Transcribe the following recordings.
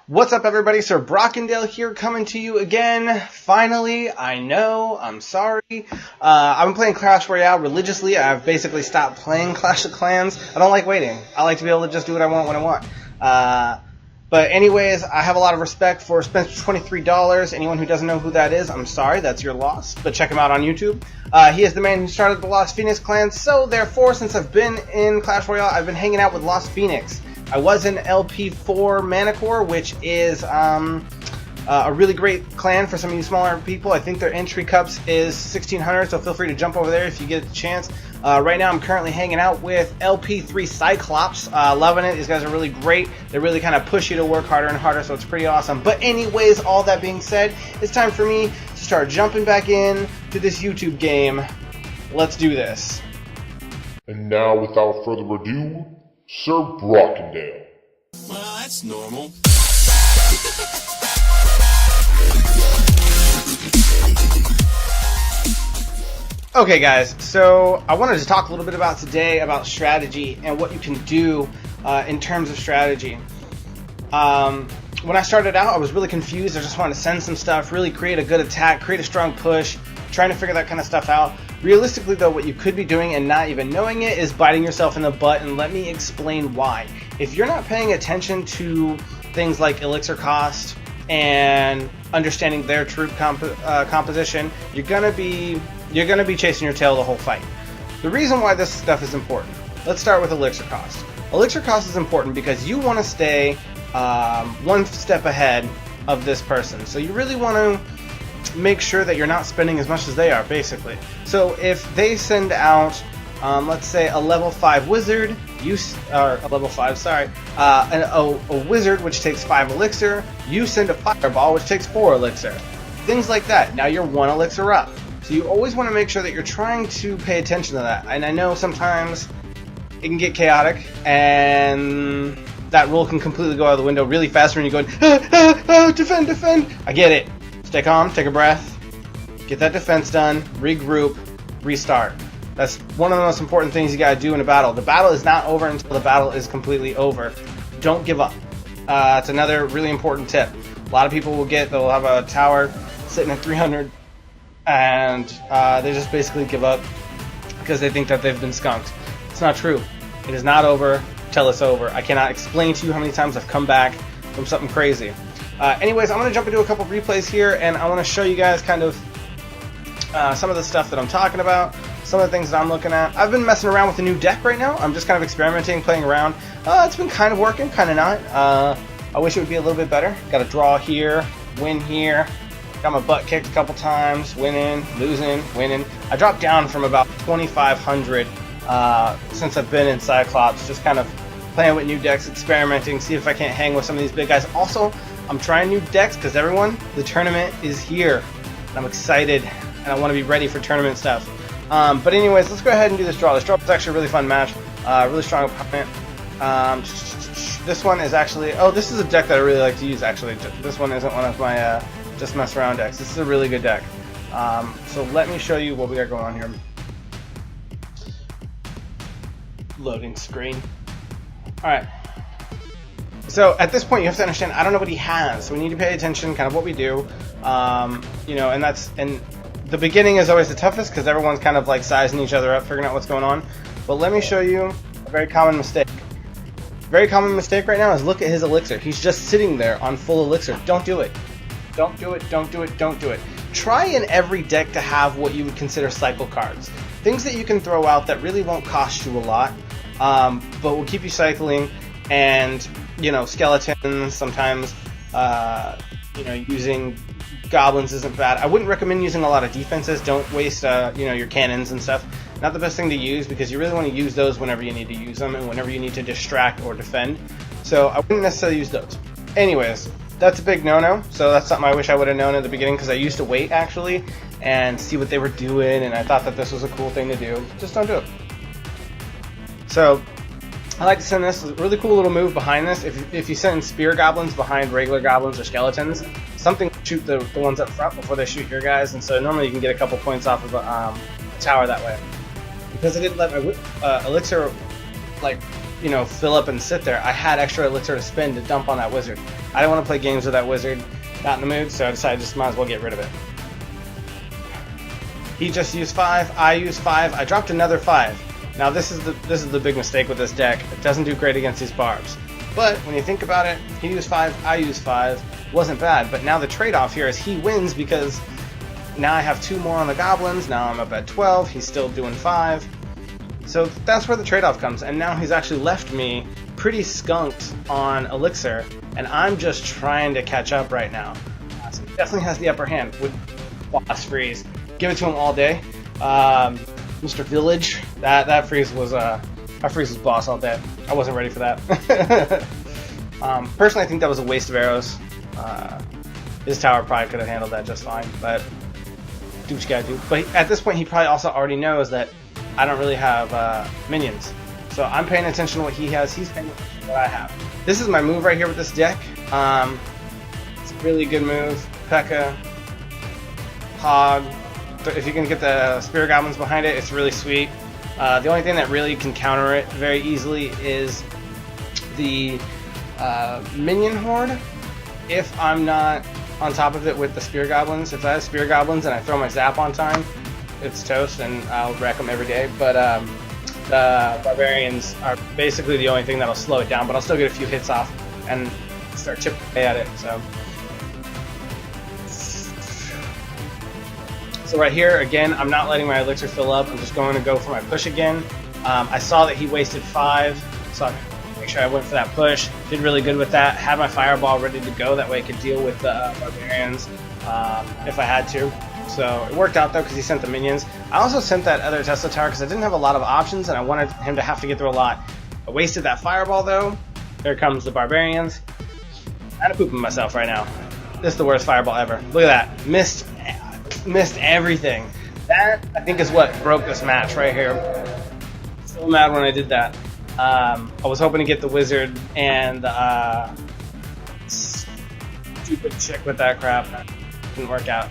What's up, everybody? Sir Brockendale here, coming to you again. Finally, I know, I'm sorry. I've been playing Clash Royale religiously. I've basically stopped playing Clash of Clans. I don't like waiting. I like to be able to just do what I want when I want. But anyways, I have a lot of respect for Spencer $23. Anyone who doesn't know who that is, I'm sorry, that's your loss. But check him out on YouTube. He is the man who started the Lost Phoenix clan. So therefore, since I've been in Clash Royale, I've been hanging out with Lost Phoenix. I was in LP4 Manicore, which is a really great clan for some of you smaller people. I think their entry cups is 1600, so feel free to jump over there if you get a chance. Right now I'm currently hanging out with LP3 Cyclops. Loving it. These guys are really great. They really kind of push you to work harder and harder, so it's pretty awesome. But anyways, all that being said, it's time for me to start jumping back in to this YouTube game. Let's do this. And now, without further ado, Sir Brockendale. Well, that's normal. Okay guys, so I wanted to talk a little bit about today about strategy and what you can do in terms of strategy. When I started out, I was really confused. I just wanted to send some stuff, really create a good attack, create a strong push, trying to figure that kind of stuff out. Realistically though, what you could be doing and not even knowing it is biting yourself in the butt, and let me explain why. If you're not paying attention to things like elixir cost and understanding their troop composition, you're gonna be chasing your tail the whole fight. The reason why this stuff is important, let's start with elixir cost. Elixir cost is important because you want to stay one step ahead of this person. So you really want to make sure that you're not spending as much as they are, basically. So if they send out, let's say, a level 5 wizard, a wizard which takes 5 elixir, you send a fireball which takes 4 elixir. Things like that. Now you're 1 elixir up. So you always want to make sure that you're trying to pay attention to that. And I know sometimes it can get chaotic, and that rule can completely go out of the window really fast when you're going, defend. I get it. Stay calm, take a breath, get that defense done, regroup, restart. That's one of the most important things you gotta do in a battle. The battle is not over until the battle is completely over. Don't give up. It's another really important tip. A lot of people they'll have a tower sitting at 300, and they just basically give up because they think that they've been skunked. It's not true. It is not over till it's over. I cannot explain to you how many times I've come back from something crazy. Anyways, I'm going to jump into a couple replays here, and I want to show you guys kind of some of the stuff that I'm talking about, some of the things that I'm looking at. I've been messing around with a new deck right now. I'm just kind of experimenting, playing around. It's been kind of working, kind of not. I wish it would be a little bit better. Got a draw here, win here. Got my butt kicked a couple times, winning, losing, winning. I dropped down from about 2,500 since I've been in Cyclops, just kind of playing with new decks, experimenting, see if I can't hang with some of these big guys. Also, I'm trying new decks because the tournament is here, and I'm excited, and I want to be ready for tournament stuff. But anyways, let's go ahead and do this draw. This draw was actually a really fun match, really strong opponent. This one is actually, this is a deck that I really like to use, actually. This one isn't one of my just mess around decks. This is a really good deck. So let me show you what we got going on here. Loading screen. Alright. So at this point you have to understand, I don't know what he has, so we need to pay attention kind of what we do. And the beginning is always the toughest because everyone's kind of like sizing each other up, figuring out what's going on. But let me show you a very common mistake. Very common mistake right now is look at his elixir. He's just sitting there on full elixir. Don't do it. Don't do it, don't do it, don't do it. Try in every deck to have what you would consider cycle cards. Things that you can throw out that really won't cost you a lot, but will keep you cycling. And, skeletons, sometimes, using goblins isn't bad. I wouldn't recommend using a lot of defenses. Don't waste, your cannons and stuff. Not the best thing to use because you really want to use those whenever you need to use them and whenever you need to distract or defend. So I wouldn't necessarily use those. Anyways, that's a big no-no. So that's something I wish I would have known at the beginning because I used to wait, actually, and see what they were doing, and I thought that this was a cool thing to do. Just don't do it. So I like to send this really cool little move behind this. If you send spear goblins behind regular goblins or skeletons, something to shoot the ones up front before they shoot your guys, and so normally you can get a couple points off of a tower that way. Because I didn't let my elixir you know, fill up and sit there, I had extra elixir to spend to dump on that wizard. I didn't want to play games with that wizard, not in the mood, so I decided just might as well get rid of it. He just used 5, I used 5, I dropped another 5. Now this is the big mistake with this deck. It doesn't do great against these barbs. But when you think about it, he used 5, I used 5, wasn't bad. But now the trade-off here is he wins because now I have 2 more on the goblins, now I'm up at 12, he's still doing 5. So that's where the trade-off comes, and now he's actually left me pretty skunked on elixir, and I'm just trying to catch up right now. So he definitely has the upper hand with boss freeze. Give it to him all day. Mr. Village, that freeze was boss all day. I wasn't ready for that. Personally, I think that was a waste of arrows. His tower probably could have handled that just fine, but do what you gotta do. But at this point, he probably also already knows that I don't really have minions. So I'm paying attention to what he has, he's paying attention to what I have. This is my move right here with this deck. It's a really good move. P.E.K.K.A, Hog. If you can get the Spirit Goblins behind it, it's really sweet. The only thing that really can counter it very easily is the Minion Horde. If I'm not on top of it with the Spirit Goblins, if I have Spirit Goblins and I throw my Zap on time, it's toast and I'll wreck them every day. But the Barbarians are basically the only thing that'll slow it down, but I'll still get a few hits off and start chipping away at it. So right here, again, I'm not letting my elixir fill up. I'm just going to go for my push again. I saw that he wasted 5, so I make sure I went for that push. Did really good with that. Had my fireball ready to go. That way I could deal with the barbarians if I had to. So it worked out though because he sent the minions. I also sent that other Tesla tower because I didn't have a lot of options and I wanted him to have to get through a lot. I wasted that fireball though. Here comes the barbarians. I'm pooping myself right now. This is the worst fireball ever. Look at that. Missed everything. That, I think, is what broke this match right here. So mad when I did that. I was hoping to get the wizard and stupid chick with that crap. That didn't work out.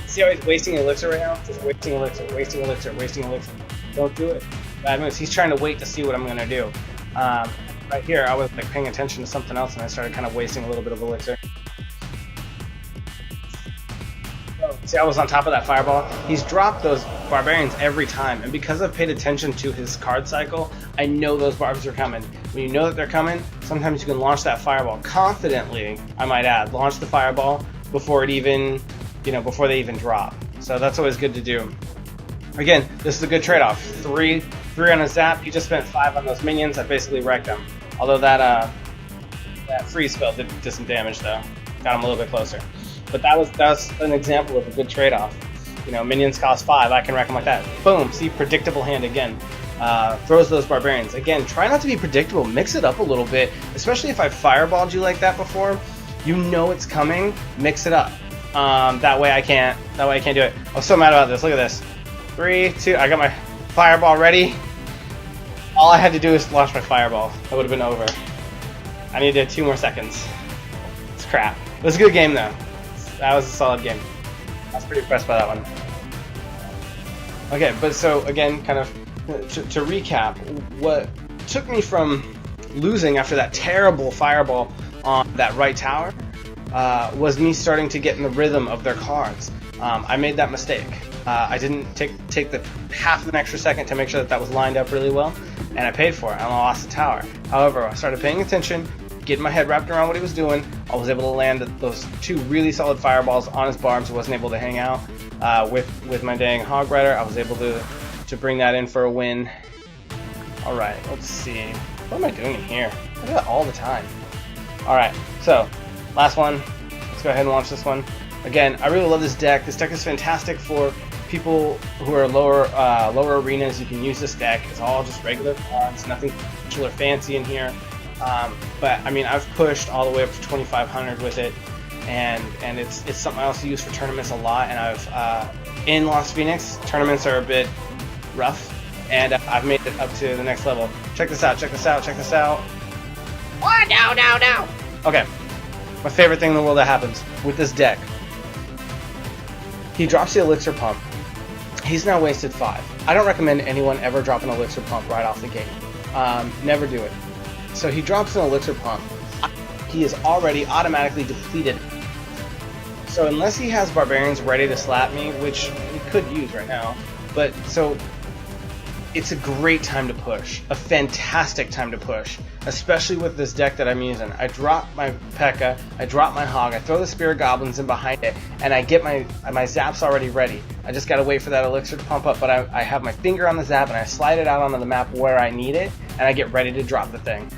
See how he's wasting elixir right now? Just wasting elixir, wasting elixir, wasting elixir. Don't do it. Bad moves. He's trying to wait to see what I'm going to do. Right here, I was like paying attention to something else and I started kind of wasting a little bit of elixir. See, I was on top of that fireball. He's dropped those barbarians every time, and because I've paid attention to his card cycle, I know those barbs are coming. When you know that they're coming, sometimes you can launch that fireball confidently, I might add. Launch the fireball before it even, before they even drop. So that's always good to do. Again, this is a good trade-off. 3 on a zap. He just spent 5 on those minions. I basically wrecked him. Although that freeze spell did some damage though. Got him a little bit closer. But that was an example of a good trade-off. Minions cost 5, I can wreck them like that. Boom, see, predictable hand again. Throws those barbarians. Again, try not to be predictable, mix it up a little bit, especially if I fireballed you like that before. You know it's coming, mix it up. That way I can't do it. I was so mad about this, look at this. 3, 2, I got my fireball ready. All I had to do is launch my fireball. That would have been over. I needed 2 more seconds. It's crap. It was a good game though. That was a solid game. I was pretty impressed by that one. Okay, but so again, kind of to recap, what took me from losing after that terrible fireball on that right tower was me starting to get in the rhythm of their cards. I made that mistake. I didn't take the half of an extra second to make sure that was lined up really well, and I paid for it, and I lost the tower. However, I started paying attention, getting my head wrapped around what he was doing. I was able to land those 2 really solid fireballs on his barbs. I wasn't able to hang out with my dang Hog Rider. I was able to bring that in for a win. Alright, let's see. What am I doing in here? I do that all the time. Alright, so last one. Let's go ahead and launch this one. Again, I really love this deck. This deck is fantastic for people who are lower arenas. You can use this deck. It's all just regular cards, nothing special or fancy in here. But I mean, I've pushed all the way up to 2,500 with it, and it's something I also use for tournaments a lot. And I've in Las Phoenix, tournaments are a bit rough, and I've made it up to the next level. Check this out! Check this out! Check this out! Oh no! Okay, my favorite thing in the world that happens with this deck. He drops the elixir pump. He's now wasted 5. I don't recommend anyone ever drop an elixir pump right off the gate. Never do it. So he drops an elixir pump. He is already automatically depleted. So unless he has barbarians ready to slap me, which he could use right now, but so it's a great time to push, a fantastic time to push, especially with this deck that I'm using. I drop my P.E.K.K.A, I drop my Hog, I throw the Spirit Goblins in behind it, and I get my zaps already ready. I just gotta wait for that elixir to pump up, but I have my finger on the zap and I slide it out onto the map where I need it, and I get ready to drop the thing.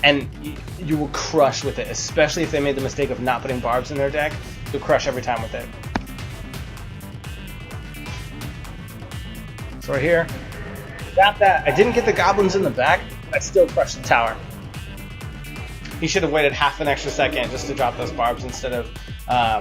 And you will crush with it, especially if they made the mistake of not putting barbs in their deck. You'll crush every time with it. So right here, got that. I didn't get the goblins in the back, but I still crushed the tower. He should have waited half an extra second just to drop those barbs instead of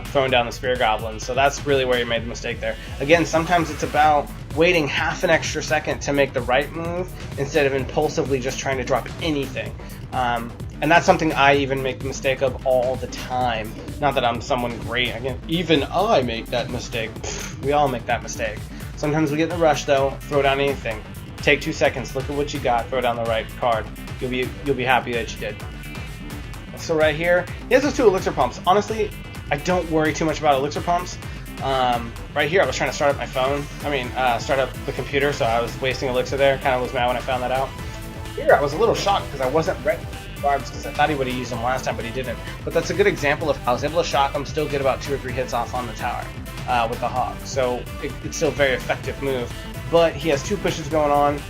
throwing down the spear goblins. So that's really where he made the mistake there. Again, sometimes it's about waiting half an extra second to make the right move instead of impulsively just trying to drop anything. And that's something I even make the mistake of all the time. Not that I'm someone great. Again, even I make that mistake. Pfft, we all make that mistake. Sometimes we get in a rush though, throw down anything. Take 2 seconds, look at what you got, throw down the right card. You'll be happy that you did. So right here, he has those 2 elixir pumps. Honestly, I don't worry too much about elixir pumps. Right here I was trying to start up my phone. Start up the computer, so I was wasting elixir there. Kind of was mad when I found that out. Here I was a little shocked because I wasn't ready for barbs because I thought he would have used them last time, but he didn't. But that's a good example of how I was able to shock him, still get about 2 or 3 hits off on the tower. With the Hog, so it's still a very effective move. But he has 2 pushes going on.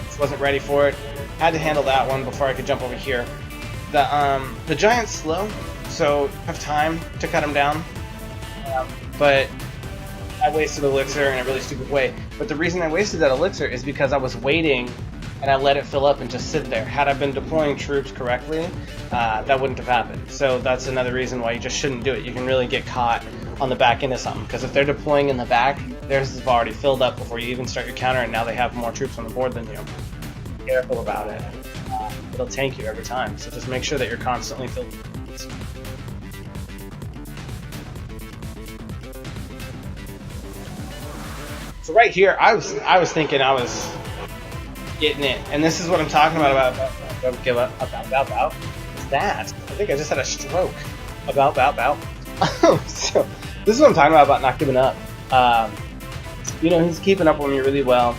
Just wasn't ready for it. Had to handle that one before I could jump over here. The giant's slow, so I have time to cut him down. But I wasted elixir in a really stupid way. But the reason I wasted that elixir is because I was waiting and I let it fill up and just sit there. Had I been deploying troops correctly, that wouldn't have happened. So that's another reason why you just shouldn't do it. You can really get caught on the back end of something, because if they're deploying in the back, theirs is already filled up before you even start your counter, and now they have more troops on the board than you. Be careful about it. It'll tank you every time, so just make sure that you're constantly filled. So right here, I was thinking I was getting it, and this is what I'm talking about don't give up, about. What's that? I think I just had a stroke. About. So this is what I'm talking about not giving up. He's keeping up with me really well.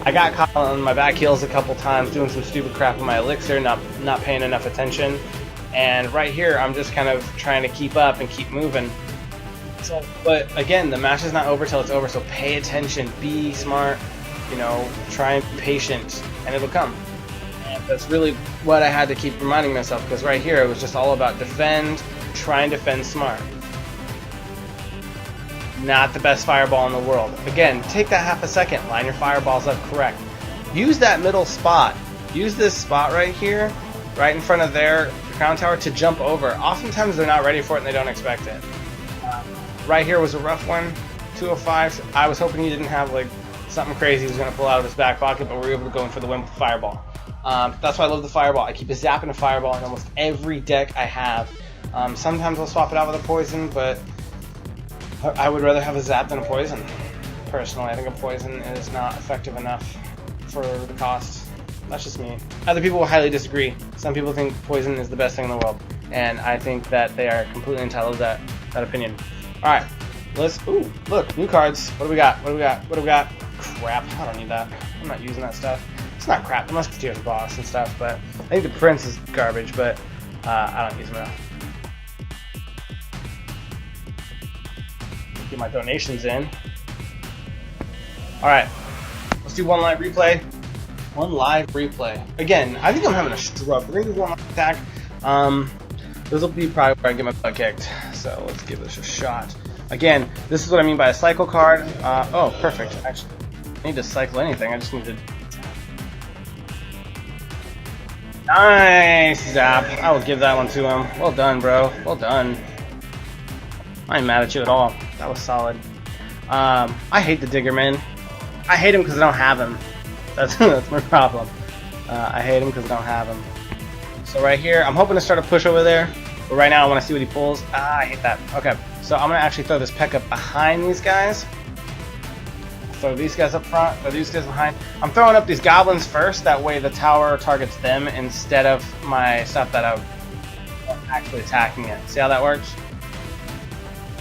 I got caught on my back heels a couple times doing some stupid crap with my elixir, not paying enough attention. And right here, I'm just kind of trying to keep up and keep moving. So, but again, the match is not over till it's over, so pay attention, be smart, try and be patient, and it'll come. And that's really what I had to keep reminding myself, because right here, it was just all about try and defend smart. Not the best fireball in the world. Again, take that half a second, line your fireballs up correct. Use that middle spot. Use this spot right here, right in front of their crown tower, to jump over. Oftentimes they're not ready for it and they don't expect it. Right here was a rough one, 205. I was hoping he didn't have something crazy he was going to pull out of his back pocket, but we were able to go in for the win with the fireball. That's why I love the fireball. I keep a zap and a fireball in almost every deck I have. Sometimes I'll swap it out with a poison, but I would rather have a zap than a poison. Personally, I think a poison is not effective enough for the cost. That's just me. Other people will highly disagree. Some people think poison is the best thing in the world, and I think that they are completely entitled to that opinion. Alright, ooh, look, new cards. What do we got? Crap, I don't need that. I'm not using that stuff. It's not crap, the Musketeer's boss and stuff, but I think the Prince is garbage, but I don't use them enough. Get my donations in. Alright, let's do one live replay. Again, I think I'm having a stroke. We're gonna do one live attack. This will be probably where I get my butt kicked. So let's give this a shot. Again, this is what I mean by a cycle card. Oh, perfect. Actually, I don't need to cycle anything. I just need to. Nice zap. I will give that one to him. Well done, bro. Well done. I ain't mad at you at all. That was solid. I hate the Diggerman. I hate him because I don't have him. That's my problem. I hate him because I don't have him. So right here, I'm hoping to start a push over there. But right now I want to see what he pulls. I hate that. Okay, so I'm going to actually throw this P.E.K.K.A behind these guys. So these guys up front, or these guys behind. I'm throwing up these goblins first, that way the tower targets them instead of my stuff that I'm actually attacking it. See how that works?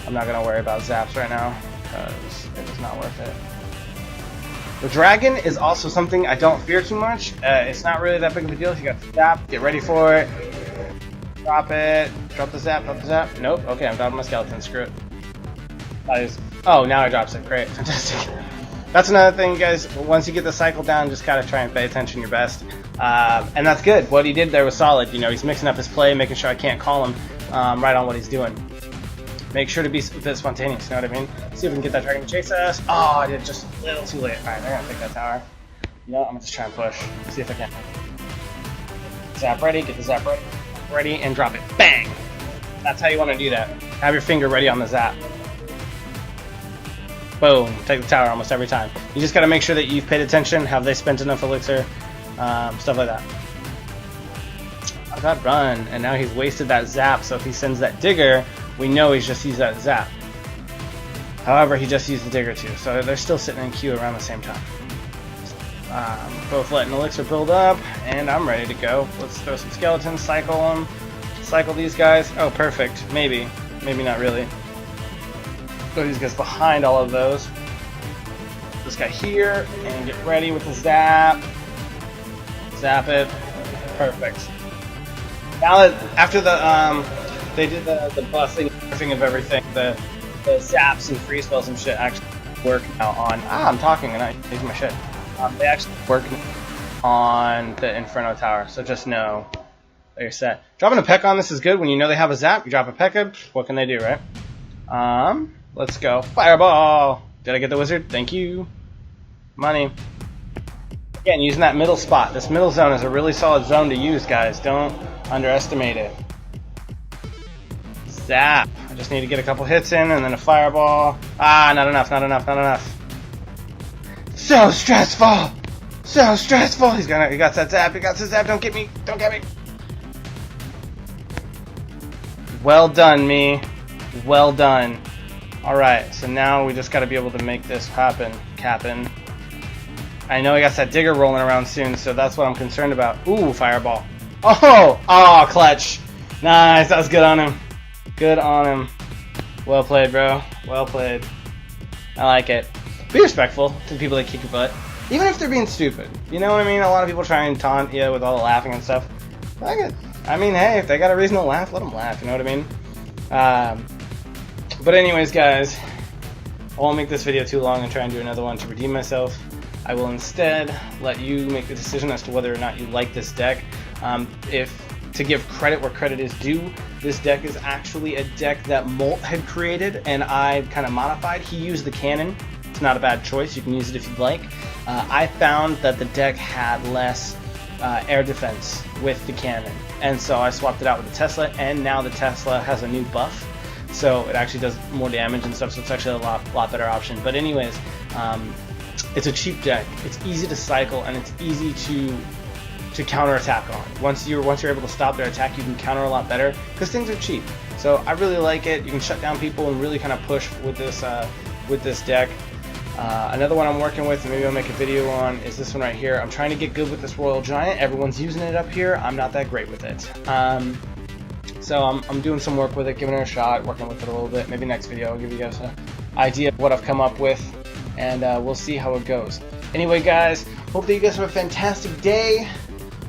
I'm not going to worry about zaps right now, because it is not worth it. The dragon is also something I don't fear too much. It's not really that big of a deal. You got the zap, get ready for it. Drop it. Drop the zap, drop the zap. Nope. Okay, I'm dropping my skeleton. Screw it. Oh, now it drops it. Great. Fantastic. That's another thing, guys. Once you get the cycle down, just gotta try and pay attention your best. And that's good. What he did there was solid. You know, he's mixing up his play, making sure I can't call him right on what he's doing. Make sure to be a bit spontaneous, you know what I mean? See if we can get that dragon to chase us. Oh, I did just a little too late. Alright, they're gonna take that tower. You know what? I'm gonna just try and push. See if I can. Zap ready, get the zap ready, and drop it. Bang! That's how you want to do that. Have your finger ready on the zap. Boom. Take the tower almost every time. You just gotta make sure that you've paid attention. Have they spent enough elixir? Stuff like that. I got run, and now he's wasted that zap, so if he sends that digger, we know he's just used that zap. However, he just used the digger too, so they're still sitting in queue around the same time. Both letting elixir build up, and I'm ready to go. Let's throw some skeletons, cycle them, cycle these guys. Oh, perfect. Maybe. Maybe not really. Throw these guys behind all of those. This guy here, and get ready with the zap. Zap it. Perfect. Now that after the they did the busting of everything, the zaps and free spells and shit actually work now on. I'm talking and I use my shit. They actually work on the Inferno Tower, so just know that you're set. Dropping a peck on this is good. When you know they have a zap, you drop a peck. What can they do, right? Let's go. Fireball! Did I get the wizard? Thank you. Money. Again, using that middle spot. This middle zone is a really solid zone to use, guys. Don't underestimate it. Zap. I just need to get a couple hits in and then a fireball. Ah, not enough, not enough, not enough. So stressful! So stressful! He got that zap, he got that zap, don't get me, don't get me! Well done, me. Well done. Alright, so now we just gotta be able to make this happen, Cap'n. I know he got that digger rolling around soon, so that's what I'm concerned about. Ooh, fireball. Oh! Oh, clutch! Nice, that was good on him. Good on him. Well played, bro. Well played. I like it. Be respectful to the people that kick your butt, even if they're being stupid. You know what I mean? A lot of people try and taunt you with all the laughing and stuff. I mean, hey, if they got a reason to laugh, let them laugh. You know what I mean? But anyways, guys, I won't make this video too long and try and do another one to redeem myself. I will instead let you make the decision as to whether or not you like this deck. To give credit where credit is due, this deck is actually a deck that Molt had created and I kind of modified. He used the cannon. It's not a bad choice. You can use it if you'd like. I found that the deck had less air defense with the cannon, and so I swapped it out with the Tesla, and now the Tesla has a new buff, so it actually does more damage and stuff, so it's actually a lot better option. But anyways, it's a cheap deck. It's easy to cycle, and it's easy to counterattack on. Once you're able to stop their attack, you can counter a lot better because things are cheap. So I really like it. You can shut down people and really kind of push with this deck. Another one I'm working with, and maybe I'll make a video on, is this one right here. I'm trying to get good with this Royal Giant. Everyone's using it up here. I'm not that great with it. So I'm doing some work with it, giving it a shot, working with it a little bit. Maybe next video I'll give you guys an idea of what I've come up with, and we'll see how it goes. Anyway, guys, hope that you guys have a fantastic day.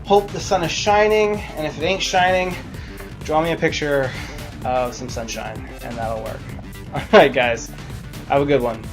Hope the sun is shining, and if it ain't shining, draw me a picture of some sunshine, and that'll work. Alright, guys, have a good one.